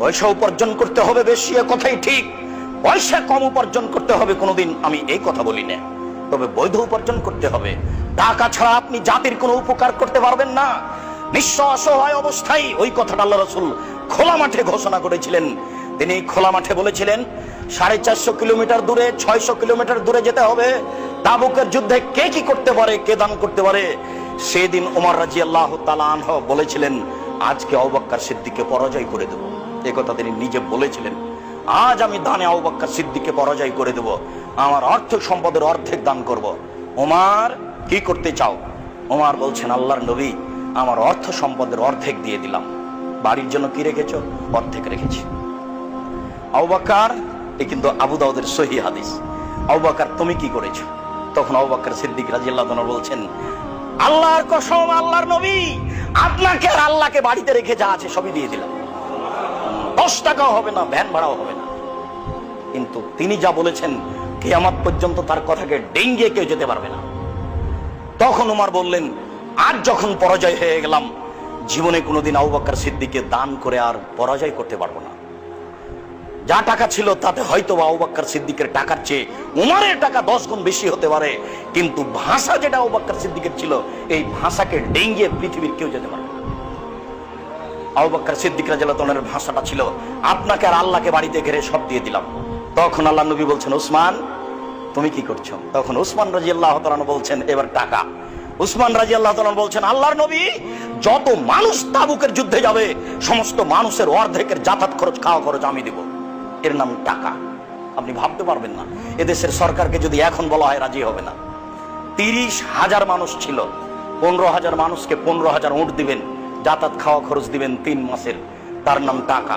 পয়সা উপার্জন করতে হবে বেশি, এ কথাই ঠিক। পয়সা কম উপার্জন করতে হবে কোনোদিন আমি এই কথা বলি না, তবে বৈধ উপার্জন করতে হবে। টাকা ছাড়া আপনি জাতির কোনো উপকার করতে পারবেন না। নিঃস্ব অসহায় অবস্থায় ওই কথাটা আল্লাহ রাসূল খোলা মাঠে ঘোষণা করেছিলেন। তিনি খোলা মাঠে বলেছিলেন 450 কিলোমিটার দূরে, 600 কিলোমিটার দূরে যেতে হবে। তাবুকের যুদ্ধে কে কি করতে পারে, কে দান করতে পারে। সেদিন ওমর রাদিয়াল্লাহু তাআলা আনহু বলেছিলেন, আজকে আবু বকর সিদ্দিককে পরাজয় করে দেব। এই কথা তিনি নিজে বলেছিলেন, আজ আমি দানে আবু বকর সিদ্দিককে পরাজয় করে দেব, আমার অর্থ সম্পদের অর্ধেক দান করব। ওমর, কি করতে চাও? ওমর বলছেন, আল্লাহর নবী, আমার অর্থ সম্পদের অর্ধেক দিয়ে দিলাম। বাড়ির জন্য কি রেখেছো? অর্ধেক রেখেছি। আবু বকর, এই কিন্তু আবু দাউদের সহিহ হাদিস। আবু বকর, তুমি কি করেছো? তখন আবু বকর সিদ্দিক রাদিয়াল্লাহু আনহু বলছেন, আল্লাহর কসম, আল্লাহর নবী, আপনাকে আর আল্লাহকে বাড়িতে রেখে যা আছে সবই দিয়ে দিলাম। 10 টাকাও হবে না, ভ্যান ভাড়াও হবে না। কিন্তু তিনি যা বলেছেন, কিয়ামত পর্যন্ত তার কথাকে ডেঙ্গিয়ে কেউ যেতে পারবে না। তখন ওমর বললেন, আজ যখন পরাজয় হয়ে গেলাম, জীবনে কোনোদিন আবু বকর সিদ্দিককে দান করে আর পরাজয় করতে পারবো না। যা টাকা ছিল তাতে হয়তো আবু বকর সিদ্দিকের টাকার চেয়ে উমরের টাকা 10 গুণ বেশি হতে পারে, কিন্তু ভাষা যেটা আবু বকর সিদ্দিকের ছিল, এই ভাষাকে ডেঙ্গিয়ে পৃথিবীর কেউ যেতে পারবে না। আবু বকর সিদ্দিক রাদিয়াল্লাহু আনহুর ভাষাটা ছিল, আপনাকে আর আল্লাহকে বাড়িতে ঘিরে সব দিয়ে দিলাম। তখন আল্লাহ নবী বলছেন, উসমান, তুমি কি করছো? তখন উসমান রাদিয়াল্লাহু তাআলা বলছেন, এবার টাকা। উসমান রাদিয়াল্লাহু তাআলা বলছেন, আল্লাহর নবী, যত মানুষ তাবুকের যুদ্ধে যাবে সমস্ত মানুষের অর্ধেকের যাতায়াত খরচ, খাওয়া খরচ আমি দেব। এর নাম টাকা। আপনি ভাবতে পারবেন না, এদেশের সরকারকে যদি এখন বলা হয় রাজি হবে না। 30,000 মানুষ ছিল, 15,000 মানুষকে 15,000 উট দিবেন, যাতায়াত খাওয়া খরচ দিবেন 3 মাসের, তার নাম টাকা।